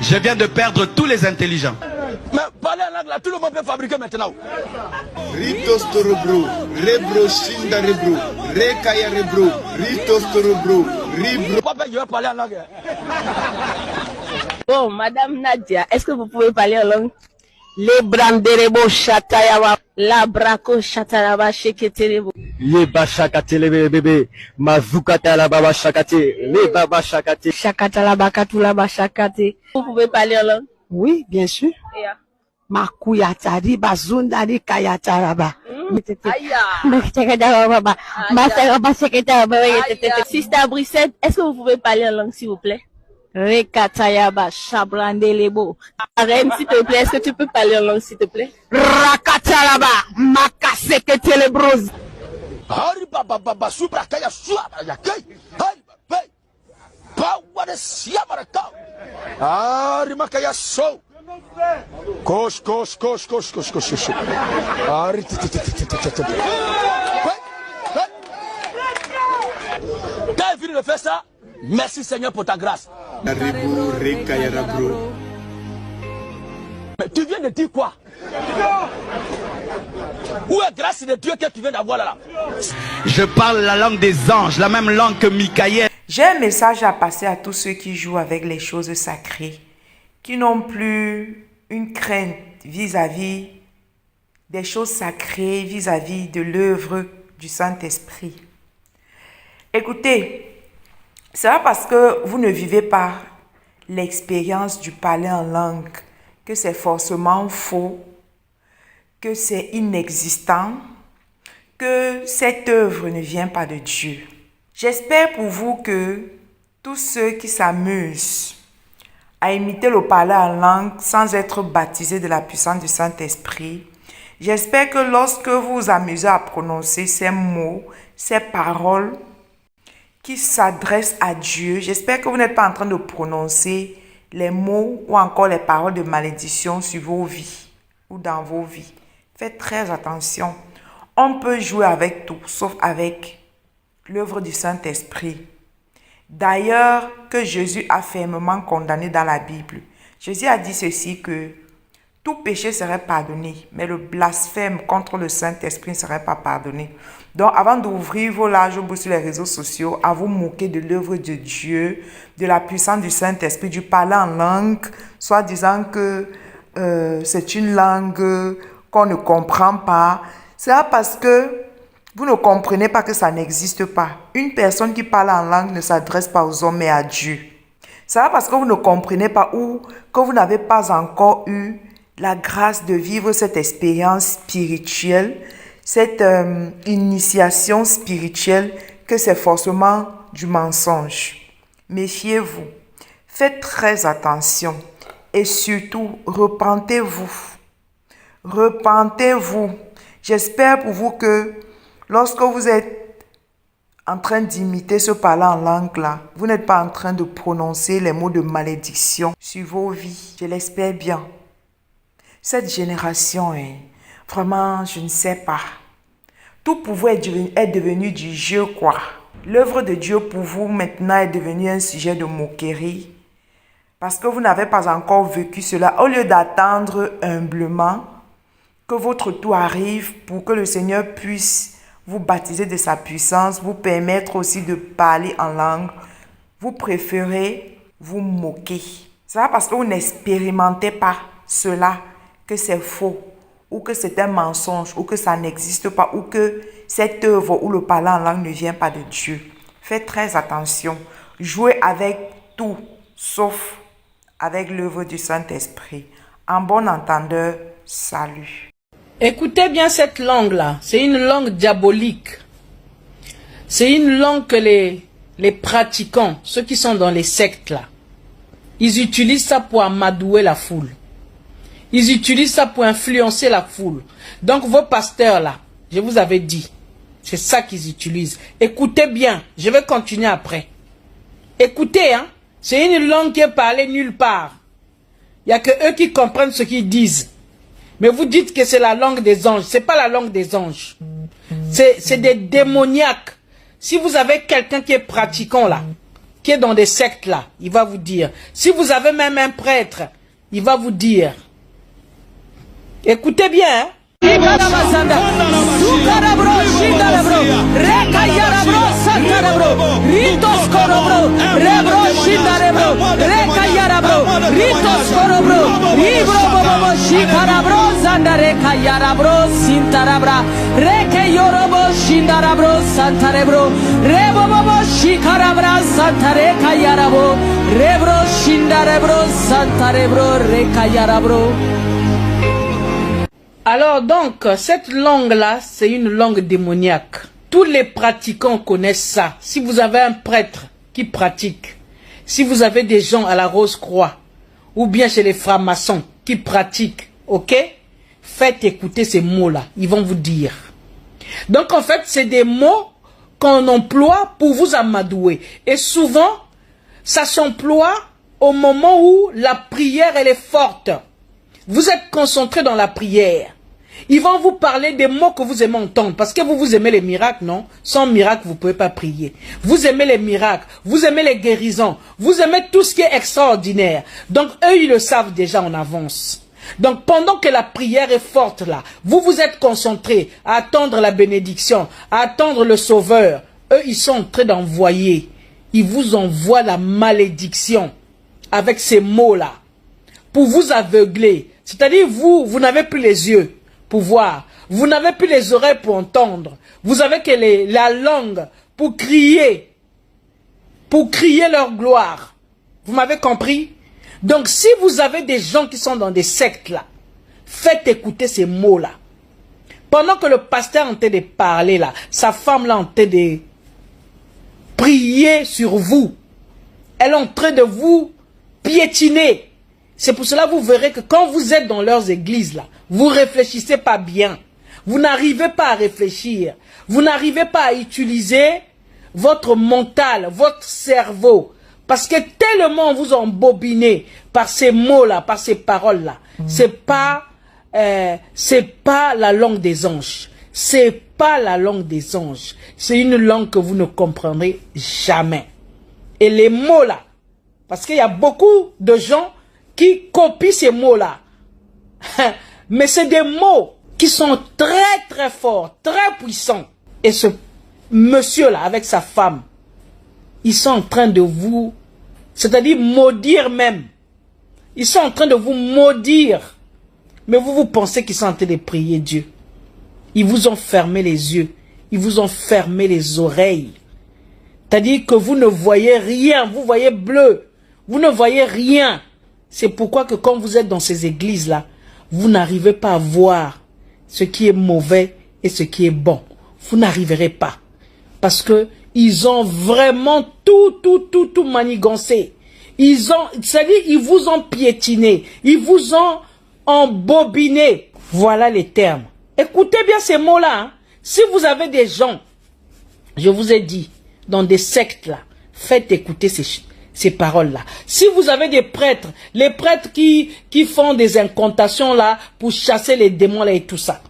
Je viens de perdre tous les intelligents. Mais parler en langue là, tout le monde peut fabriquer maintenant. Ritos Torobro, Rebro Shinda Rebro, Rekaya Rebro, Ritos Torobro, Ribro. Papa, je vais parler en langue. Oh, Madame Nadia, est-ce que vous pouvez parler en langue? Les branderebo chatayaba, la braco chataraba sheketerebo. Les bachakatele bébé, mazukata la baba shakate, les baba shakate. Shakatalaba katulaba shakate. Vous pouvez parler en langue? Oui, bien sûr. Yeah. Makuyatari bazundari kayataraba. Sister Brissette, est-ce que vous pouvez parler en langue, s'il vous plaît? Rekatayaba Chabrandelebo. Reine, s'il te plaît, est-ce que tu peux parler en langue, s'il te plaît? Rakatalaba makaseketelebros. Hari baba supra kaya suara ya kai. Hari baba. Power de siamaraka. Hari makaya show. Kosh. Hari. T'as fini de faire ça? Merci Seigneur pour ta grâce. Mais tu viens de dire quoi? Où est la grâce de Dieu que tu viens d'avoir là? Je parle la langue des anges, la même langue que Michael. J'ai un message à passer à tous ceux qui jouent avec les choses sacrées, qui n'ont plus une crainte vis-à-vis des choses sacrées, vis-à-vis de l'œuvre du Saint-Esprit. Écoutez, c'est pas parce que vous ne vivez pas l'expérience du parler en langue que c'est forcément faux, que c'est inexistant, que cette œuvre ne vient pas de Dieu. J'espère pour vous que tous ceux qui s'amusent à imiter le parler en langue sans être baptisés de la puissance du Saint-Esprit, j'espère que lorsque vous vous amusez à prononcer ces mots, ces paroles qui s'adressent à Dieu, j'espère que vous n'êtes pas en train de prononcer les mots ou encore les paroles de malédiction sur vos vies ou dans vos vies. Faites très attention. On peut jouer avec tout, sauf avec l'œuvre du Saint-Esprit. D'ailleurs, que Jésus a fermement condamné dans la Bible. Jésus a dit ceci, que tout péché serait pardonné, mais le blasphème contre le Saint-Esprit ne serait pas pardonné. Donc, avant d'ouvrir vos larges bouts sur les réseaux sociaux, à vous moquer de l'œuvre de Dieu, de la puissance du Saint-Esprit, du parler en langue, soit disant que c'est une langue qu'on ne comprend pas, c'est parce que vous ne comprenez pas que ça n'existe pas. Une personne qui parle en langue ne s'adresse pas aux hommes mais à Dieu. C'est parce que vous ne comprenez pas ou que vous n'avez pas encore eu la grâce de vivre cette expérience spirituelle, cette initiation spirituelle, que c'est forcément du mensonge. Méfiez-vous, faites très attention et surtout repentez-vous. Repentez-vous. J'espère pour vous que lorsque vous êtes en train d'imiter ce parler en langue là, vous n'êtes pas en train de prononcer les mots de malédiction sur vos vies. Je l'espère bien. Cette génération, vraiment, je ne sais pas. Tout pour vous est devenu du jeu, quoi. L'œuvre de Dieu pour vous maintenant est devenue un sujet de moquerie. Parce que vous n'avez pas encore vécu cela. Au lieu d'attendre humblement que votre tour arrive pour que le Seigneur puisse vous baptiser de sa puissance, vous permettre aussi de parler en langue, vous préférez vous moquer. C'est pas parce que vous n'expérimentez pas cela que c'est faux, ou que c'est un mensonge, ou que ça n'existe pas, ou que cette œuvre ou le parler en langue ne vient pas de Dieu. Faites très attention. Jouez avec tout, sauf avec l'œuvre du Saint-Esprit. En bon entendeur, salut. Écoutez bien cette langue-là. C'est une langue diabolique. C'est une langue que les pratiquants, ceux qui sont dans les sectes là, ils utilisent ça pour amadouer la foule. Ils utilisent ça pour influencer la foule. Donc vos pasteurs là, je vous avais dit, c'est ça qu'ils utilisent. Écoutez bien, je vais continuer après. Écoutez, hein, c'est une langue qui est parlée nulle part. Il n'y a que eux qui comprennent ce qu'ils disent. Mais vous dites que c'est la langue des anges. C'est pas la langue des anges. C'est des démoniaques. Si vous avez quelqu'un qui est pratiquant là, qui est dans des sectes là, il va vous dire. Si vous avez même un prêtre, il va vous dire. Écoutez bien, hein? Alors donc, cette langue-là, c'est une langue démoniaque. Tous les pratiquants connaissent ça. Si vous avez un prêtre qui pratique, si vous avez des gens à la Rose-Croix, ou bien chez les francs-maçons qui pratiquent, ok? Faites écouter ces mots-là, ils vont vous dire. Donc en fait, c'est des mots qu'on emploie pour vous amadouer. Et souvent, ça s'emploie au moment où la prière, elle est forte. Vous êtes concentré dans la prière. Ils vont vous parler des mots que vous aimez entendre. Parce que vous aimez les miracles, non? Sans miracle, vous ne pouvez pas prier. Vous aimez les miracles. Vous aimez les guérisons. Vous aimez tout ce qui est extraordinaire. Donc, eux, ils le savent déjà en avance. Donc, pendant que la prière est forte là, vous vous êtes concentré à attendre la bénédiction, à attendre le sauveur. Eux, ils sont en train d'envoyer. Ils vous envoient la malédiction avec ces mots-là pour vous aveugler. C'est-à-dire, vous n'avez plus les yeux pour voir. Vous n'avez plus les oreilles pour entendre. Vous avez que la langue pour crier leur gloire. Vous m'avez compris? Donc, si vous avez des gens qui sont dans des sectes là, faites écouter ces mots-là. Pendant que le pasteur est en train de parler là, sa femme là en train de prier sur vous. Elle est en train de vous piétiner. C'est pour cela que vous verrez que quand vous êtes dans leurs églises là, vous réfléchissez pas bien. Vous n'arrivez pas à réfléchir. Vous n'arrivez pas à utiliser votre mental, votre cerveau. Parce que tellement vous embobinez par ces mots-là, par ces paroles-là. C'est pas la langue des anges. C'est pas la langue des anges. C'est une langue que vous ne comprendrez jamais. Et les mots-là, parce qu'il y a beaucoup de gens qui copient ces mots-là. Mais c'est des mots qui sont très très forts, très puissants. Et ce monsieur-là, avec sa femme, ils sont en train de vous, c'est-à-dire maudire même. Ils sont en train de vous maudire. Mais vous pensez qu'ils sont en train de prier Dieu. Ils vous ont fermé les yeux. Ils vous ont fermé les oreilles. C'est-à-dire que vous ne voyez rien. Vous voyez bleu. Vous ne voyez rien. C'est pourquoi que quand vous êtes dans ces églises-là, vous n'arrivez pas à voir ce qui est mauvais et ce qui est bon. Vous n'arriverez pas. Parce que ils ont vraiment tout manigancé. C'est-à-dire, ils vous ont piétiné. Ils vous ont embobiné. Voilà les termes. Écoutez bien ces mots-là. Hein. Si vous avez des gens, je vous ai dit, dans des sectes là, faites écouter ces paroles-là. Si vous avez des prêtres, les prêtres qui font des incantations là, pour chasser les démons là et tout ça,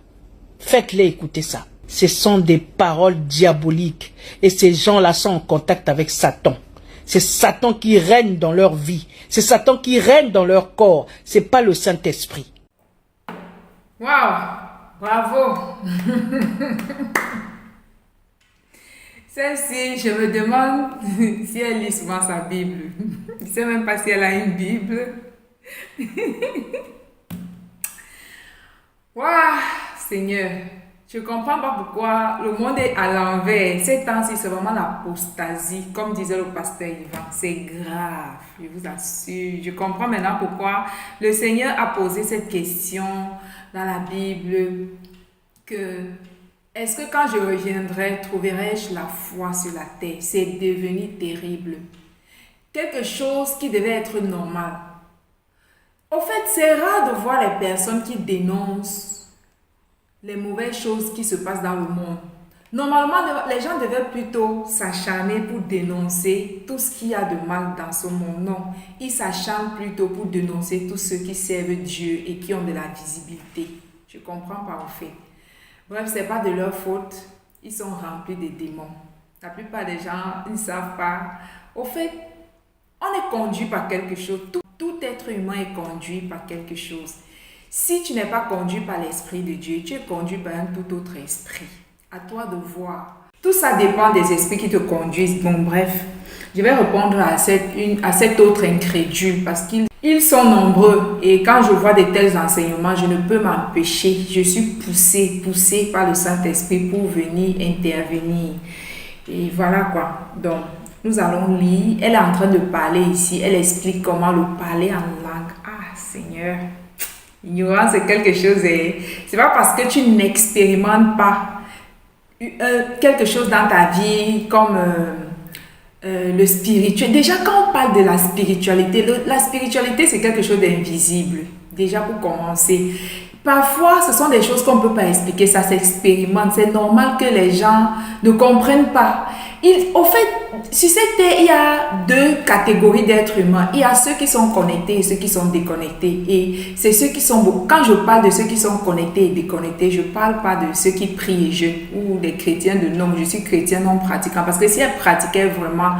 faites-les écouter ça. Ce sont des paroles diaboliques. Et ces gens-là sont en contact avec Satan. C'est Satan qui règne dans leur vie. C'est Satan qui règne dans leur corps. C'est pas le Saint-Esprit. Waouh! Bravo! Celle-ci, je me demande si elle lit souvent sa Bible. Je ne sais même pas si elle a une Bible. Waouh! Seigneur! Je ne comprends pas pourquoi le monde est à l'envers. Ces temps-ci, c'est vraiment l'apostasie. Comme disait le pasteur Ivan, c'est grave, je vous assure. Je comprends maintenant pourquoi le Seigneur a posé cette question dans la Bible. Est-ce que quand je reviendrai, trouverai-je la foi sur la terre? C'est devenu terrible. Quelque chose qui devait être normal. Au fait, c'est rare de voir les personnes qui dénoncent les mauvaises choses qui se passent dans le monde. Normalement, les gens devaient plutôt s'acharner pour dénoncer tout ce qu'il y a de mal dans ce monde. Non, ils s'acharnent plutôt pour dénoncer tous ceux qui servent Dieu et qui ont de la visibilité. Je comprends pas en fait. Bref, ce n'est pas de leur faute. Ils sont remplis de démons. La plupart des gens, ils ne savent pas Au fait, on est conduit par quelque chose. Tout être humain est conduit par quelque chose. Si tu n'es pas conduit par l'Esprit de Dieu, tu es conduit par un tout autre esprit. À toi de voir. Tout ça dépend des esprits qui te conduisent. Bon, bref, je vais répondre à cet autre incrédule parce qu'ils sont nombreux. Et quand je vois de tels enseignements, je ne peux m'empêcher. Je suis poussée par le Saint-Esprit pour venir intervenir. Et voilà quoi. Donc, nous allons lire. Elle est en train de parler ici. Elle explique comment le parler en langue. Ah, Seigneur. L'ignorance, c'est quelque chose. C'est pas parce que tu n'expérimentes pas quelque chose dans ta vie comme le spirituel. Déjà, quand on parle de la spiritualité, la spiritualité, c'est quelque chose d'invisible. Déjà, pour commencer. Parfois, ce sont des choses qu'on ne peut pas expliquer, ça s'expérimente. C'est normal que les gens ne comprennent pas. Au fait, sur cette terre, il y a deux catégories d'êtres humains. Il y a ceux qui sont connectés et ceux qui sont déconnectés. Et c'est ceux qui sont... Quand je parle de ceux qui sont connectés et déconnectés, je ne parle pas de ceux qui prient et jeûnent ou des chrétiens de nom. Je suis chrétien non pratiquant. Parce que si elle pratiquait vraiment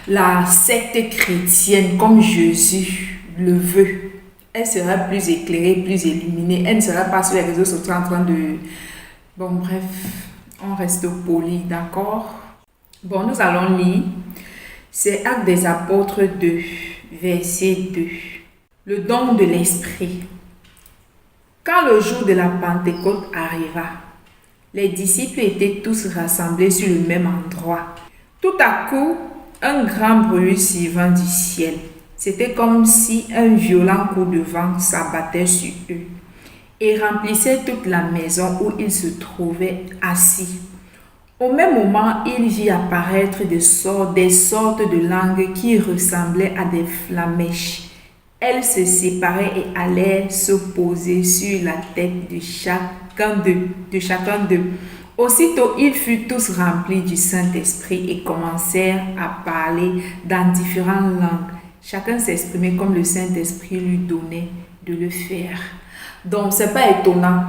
la secte chrétienne comme Jésus le veut, elle sera plus éclairée, plus illuminée. Elle ne sera pas sur les réseaux sociaux en train de... Bon, bref, on reste poli, d'accord? Bon, nous allons lire. C'est Actes des Apôtres 2, verset 2. Le don de l'Esprit. Quand le jour de la Pentecôte arriva, les disciples étaient tous rassemblés sur le même endroit. Tout à coup, un grand bruit survint du ciel. C'était comme si un violent coup de vent s'abattait sur eux et remplissait toute la maison où ils se trouvaient assis. Au même moment, il vit apparaître des sortes de langues qui ressemblaient à des flammèches. Elles se séparaient et allaient se poser sur la tête de chacun d'eux. Aussitôt, ils furent tous remplis du Saint-Esprit et commencèrent à parler dans différentes langues. Chacun s'exprimait comme le Saint-Esprit lui donnait de le faire. Donc, ce n'est pas étonnant.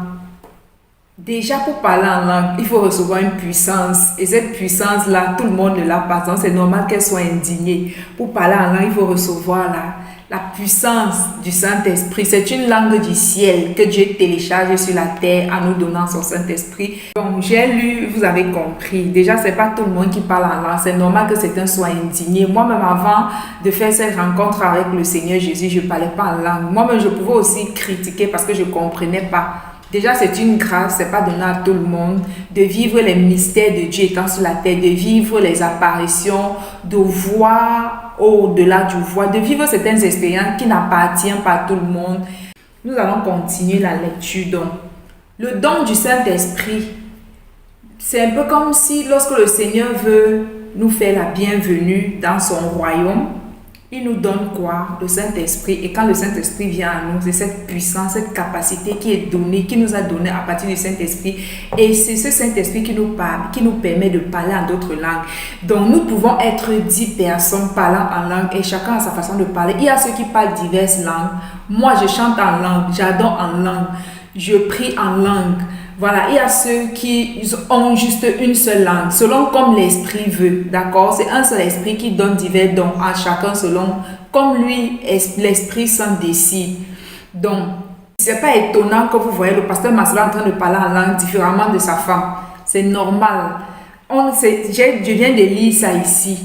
Déjà, pour parler en langue, il faut recevoir une puissance. Et cette puissance-là, tout le monde ne l'a pas. Donc, c'est normal qu'elle soit indignée. Pour parler en langue, il faut recevoir la puissance du Saint-Esprit. C'est une langue du ciel que Dieu télécharge sur la terre en nous donnant son Saint-Esprit. Donc, j'ai lu, vous avez compris. Déjà, c'est pas tout le monde qui parle en langue. C'est normal que certains soient indignés. Moi-même, avant de faire cette rencontre avec le Seigneur Jésus, je ne parlais pas en langue. Moi-même, je pouvais aussi critiquer parce que je ne comprenais pas. Déjà, c'est une grâce, c'est pas donné à tout le monde de vivre les mystères de Dieu étant sur la terre, de vivre les apparitions, de voir au-delà du voile, de vivre certaines expériences qui n'appartiennent pas à tout le monde. Nous allons continuer la lecture. Donc, le don du Saint-Esprit, c'est un peu comme si lorsque le Seigneur veut nous faire la bienvenue dans son royaume, il nous donne quoi? Le Saint-Esprit. Et quand le Saint-Esprit vient à nous, c'est cette puissance, cette capacité qui est donnée, qui nous a donné à partir du Saint-Esprit. Et c'est ce Saint-Esprit qui nous parle, qui nous permet de parler en d'autres langues. Donc nous pouvons être 10 personnes parlant en langue et chacun a sa façon de parler. Il y a ceux qui parlent diverses langues. Moi, je chante en langue, j'adore en langue, je prie en langue. Voilà, il y a ceux qui ont juste une seule langue, selon comme l'esprit veut, d'accord? C'est un seul esprit qui donne divers dons à chacun selon comme lui, l'esprit s'en décide. Donc, c'est pas étonnant que vous voyez le pasteur Maslow en train de parler en langue différemment de sa femme. C'est normal. Je viens de lire ça ici.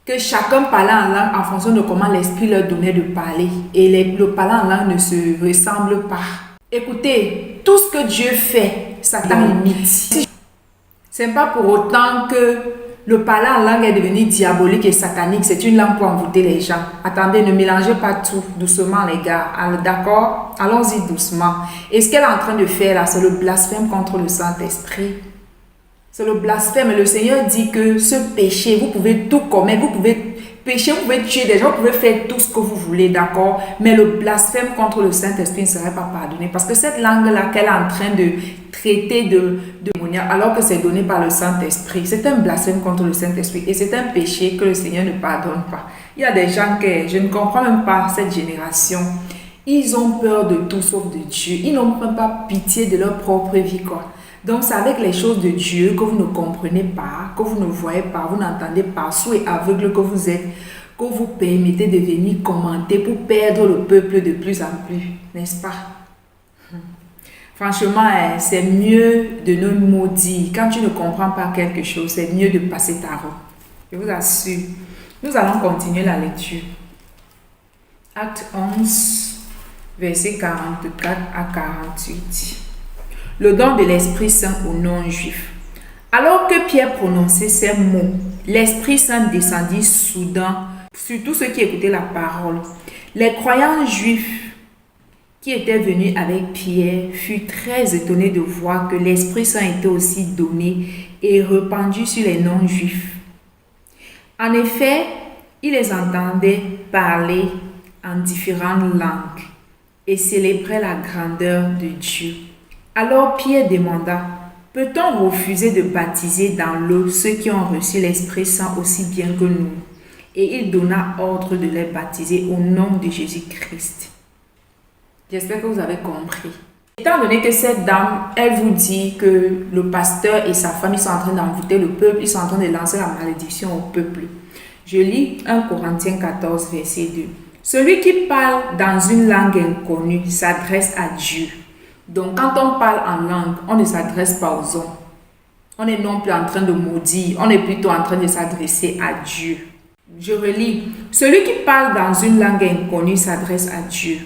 Que chacun parlait en langue en fonction de comment l'esprit leur donnait de parler. Et le parler en langue ne se ressemble pas. Écoutez, tout ce que Dieu fait, Satan imite. C'est pas pour autant que le parler en langue est devenu diabolique et satanique. C'est une langue pour envoûter les gens. Attendez, ne mélangez pas tout. Doucement, les gars. D'accord? Allons-y doucement. Et ce qu'elle est en train de faire là, c'est le blasphème contre le Saint-Esprit. C'est le blasphème. Le Seigneur dit que ce péché, vous pouvez tout commettre. Vous pouvez pécher, vous pouvez tuer des gens, vous pouvez faire tout ce que vous voulez, d'accord? Mais le blasphème contre le Saint-Esprit ne serait pas pardonné. Parce que cette langue-là qu'elle est en train de traiter de démoniaque, alors que c'est donné par le Saint-Esprit, c'est un blasphème contre le Saint-Esprit. Et c'est un péché que le Seigneur ne pardonne pas. Il y a des gens que je ne comprends même pas cette génération. Ils ont peur de tout sauf de Dieu. Ils n'ont même pas pitié de leur propre vie, quoi. Donc c'est avec les choses de Dieu que vous ne comprenez pas, que vous ne voyez pas, vous n'entendez pas, sourd et aveugle que vous êtes, que vous permettez de venir commenter pour perdre le peuple de plus en plus, n'est-ce pas? Franchement, c'est mieux de ne maudire. Quand tu ne comprends pas quelque chose, c'est mieux de passer ta route. Je vous assure. Nous allons continuer la lecture. Acte 11, versets 44 à 48. Le don de l'Esprit Saint aux non-juifs. Alors que Pierre prononçait ces mots, l'Esprit Saint descendit soudain sur tous ceux qui écoutaient la parole. Les croyants juifs qui étaient venus avec Pierre furent très étonnés de voir que l'Esprit Saint était aussi donné et répandu sur les non-juifs. En effet, ils les entendaient parler en différentes langues et célébraient la grandeur de Dieu. Alors Pierre demanda, peut-on refuser de baptiser dans l'eau ceux qui ont reçu l'Esprit Saint aussi bien que nous? Et il donna ordre de les baptiser au nom de Jésus-Christ. J'espère que vous avez compris. Étant donné que cette dame, elle vous dit que le pasteur et sa famille sont en train d'envoûter le peuple, ils sont en train de lancer la malédiction au peuple. Je lis 1 Corinthiens 14, verset 2. Celui qui parle dans une langue inconnue s'adresse à Dieu. Donc quand on parle en langue, on ne s'adresse pas aux hommes. On n'est non plus en train de maudire, on est plutôt en train de s'adresser à Dieu. Je relis. Celui qui parle dans une langue inconnue s'adresse à Dieu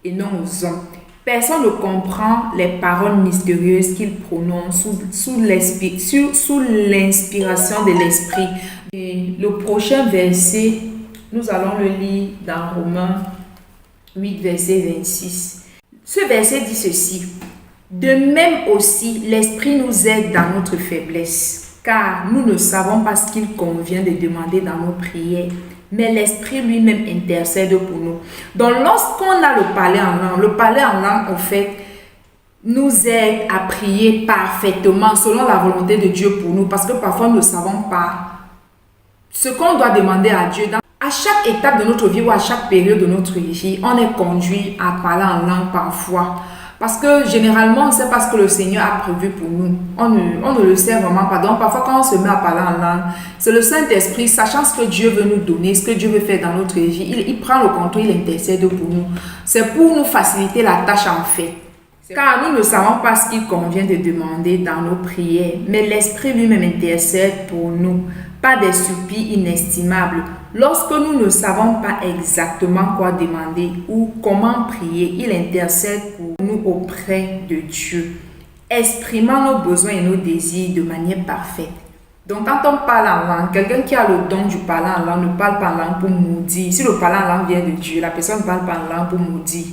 et non aux hommes. Personne ne comprend les paroles mystérieuses qu'il prononce sous l'inspiration de l'Esprit. Et le prochain verset, nous allons le lire dans Romains 8, verset 26. Ce verset dit ceci. De même aussi, l'Esprit nous aide dans notre faiblesse, car nous ne savons pas ce qu'il convient de demander dans nos prières. Mais l'Esprit lui-même intercède pour nous. Donc lorsqu'on a le parler en langue, en fait, nous aide à prier parfaitement selon la volonté de Dieu pour nous. Parce que parfois nous ne savons pas ce qu'on doit demander à Dieu. À chaque étape de notre vie ou à chaque période de notre vie, on est conduit à parler en langue parfois. Parce que généralement, on ne sait pas ce que le Seigneur a prévu pour nous. On ne le sait vraiment pas. Donc parfois quand on se met à parler en langue, c'est le Saint-Esprit, sachant ce que Dieu veut nous donner, ce que Dieu veut faire dans notre vie, il prend le contrôle, il intercède pour nous. C'est pour nous faciliter la tâche en fait. Car nous ne savons pas ce qu'il convient de demander dans nos prières, mais l'Esprit lui-même intercède pour nous, pas des soupirs inestimables. Lorsque nous ne savons pas exactement quoi demander ou comment prier, il intercède pour nous auprès de Dieu, exprimant nos besoins et nos désirs de manière parfaite. Donc quand on parle en langue, quelqu'un qui a le don du parler en langue ne parle pas en langue pour maudire. Si le parler en langue vient de Dieu, la personne ne parle pas en langue pour maudire.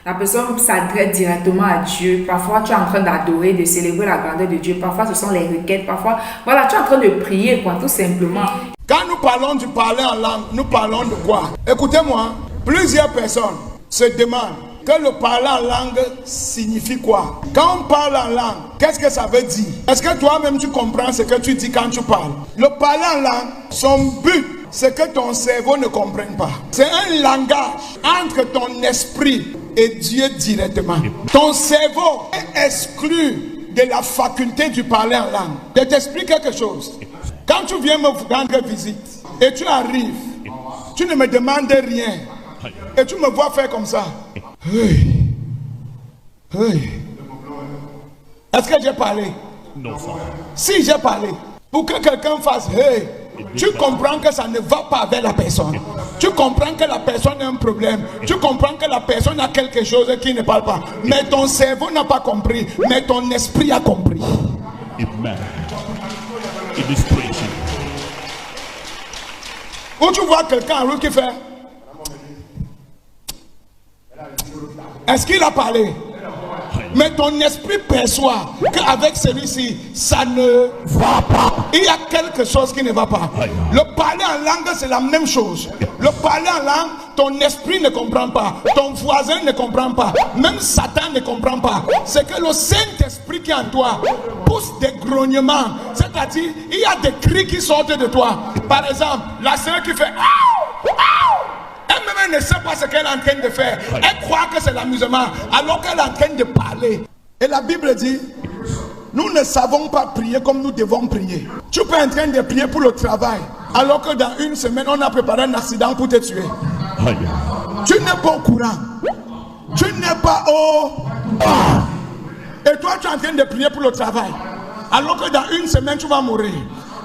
La personne s'adresse directement à Dieu. Parfois, tu es en train d'adorer, de célébrer la grandeur de Dieu. Parfois, ce sont les requêtes. Parfois, voilà, tu es en train de prier, quoi, tout simplement. Quand nous parlons du parler en langue, nous parlons de quoi? Écoutez-moi, plusieurs personnes se demandent que le parler en langue signifie quoi? Quand on parle en langue, qu'est-ce que ça veut dire? Est-ce que toi-même tu comprends ce que tu dis quand tu parles? Le parler en langue, son but, c'est que ton cerveau ne comprenne pas. C'est un langage entre ton esprit et Dieu directement. Ton cerveau est exclu de la faculté du parler en langue. Je t'explique quelque chose. Quand tu viens me rendre visite et tu arrives, tu ne me demandes rien et tu me vois faire comme ça. Hey. Hey. Est-ce que j'ai parlé? Non. Si j'ai parlé, pour que quelqu'un fasse hey, tu comprends que ça ne va pas avec la personne. Tu comprends que la personne a un problème. Tu comprends que la personne a quelque chose qui ne parle pas. Mais ton cerveau n'a pas compris. Mais ton esprit a compris. Où tu vois quelqu'un qui fait, est-ce qu'il a parlé? Mais ton esprit perçoit qu'avec celui-ci, ça ne va pas. Il y a quelque chose qui ne va pas. Le parler en langue, c'est la même chose. Le parler en langue, ton esprit ne comprend pas. Ton voisin ne comprend pas. Même Satan ne comprend pas. C'est que le Saint-Esprit qui est en toi pousse des grognements. C'est-à-dire, il y a des cris qui sortent de toi. Par exemple, la sœur qui fait « Aouh! Aouh !» Elle-même ne sait pas ce qu'elle est en train de faire. Elle croit que c'est l'amusement, alors qu'elle est en train de parler. Et la Bible dit, Nous ne savons pas prier comme nous devons prier. Tu peux être en train de prier pour le travail, alors que dans une semaine, on a préparé un accident pour te tuer. Tu n'es pas au courant. Tu n'es pas au... Et toi, tu es en train de prier pour le travail, alors que dans une semaine, tu vas mourir.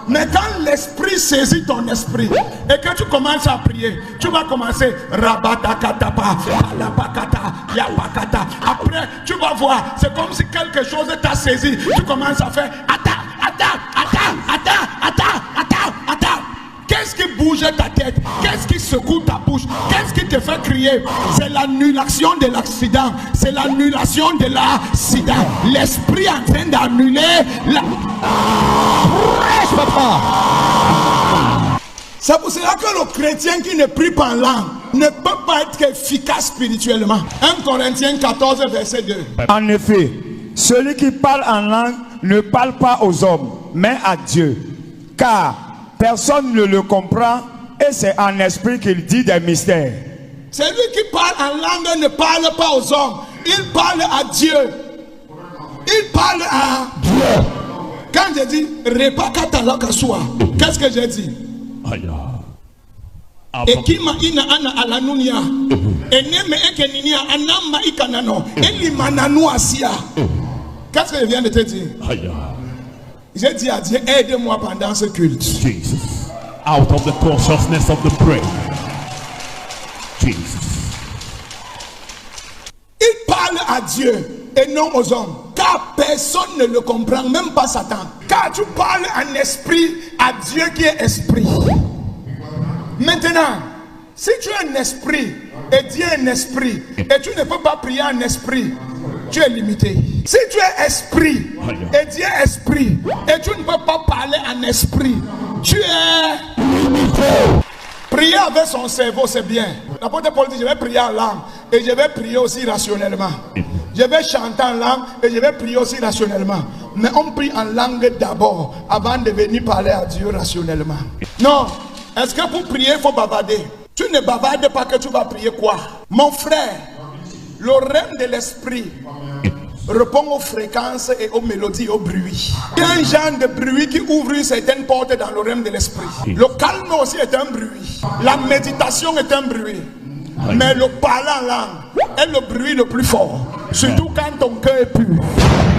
Mais quand l'esprit saisit ton esprit et que tu commences à prier, tu vas commencer rabatakatapa, alabakata, yapakata. Après, tu vas voir, c'est comme si quelque chose t'a saisi. Tu commences à faire attends. Qu'est-ce qui bouge ta tête? Qu'est-ce qui secoue ta bouche? Qu'est-ce qui te fait crier? C'est l'annulation de l'accident. C'est l'annulation de l'accident. L'esprit est en train d'annuler la... C'est pour cela que le chrétien qui ne prie pas en langue ne peut pas être efficace spirituellement. 1 Corinthiens 14, verset 2. En effet, celui qui parle en langue ne parle pas aux hommes, mais à Dieu. Car personne ne le comprend et c'est en esprit qu'il dit des mystères. Celui qui parle en langue ne parle pas aux hommes. Il parle à Dieu. Il parle à Dieu. Quand j'ai dit qu'est-ce que j'ai dit? Et qui m'a ina ana alanunia eneme ekeninia anamba ikanano elimananu asia. Qu'est-ce que je viens de te dire? J'ai dit à Dieu, aide-moi pendant ce culte. Jesus, out of the consciousness of the prayer. Jesus. Il parle à Dieu et non aux hommes, car personne ne le comprend, même pas Satan. Car tu parles en esprit à Dieu qui est esprit. Maintenant, si tu es un esprit et Dieu est un esprit et tu ne peux pas prier en esprit, tu es limité. Si tu es esprit et Dieu est esprit et tu ne peux pas parler en esprit, tu es limité. Prier avec son cerveau, c'est bien. L'apôtre Paul dit, je vais prier en langue et je vais prier aussi rationnellement. Je vais chanter en langue et je vais prier aussi rationnellement. Mais on prie en langue d'abord avant de venir parler à Dieu rationnellement. Non. Est-ce que pour prier, il faut bavarder? Tu ne bavardes pas que tu vas prier quoi? Mon frère, le règne de l'esprit répond aux fréquences et aux mélodies, aux bruits. Il y a un genre de bruit qui ouvre une certaine porte dans le règne de l'esprit. Le calme aussi est un bruit. La méditation est un bruit. Mais le parler en langue est le bruit le plus fort. Surtout quand ton cœur est pur.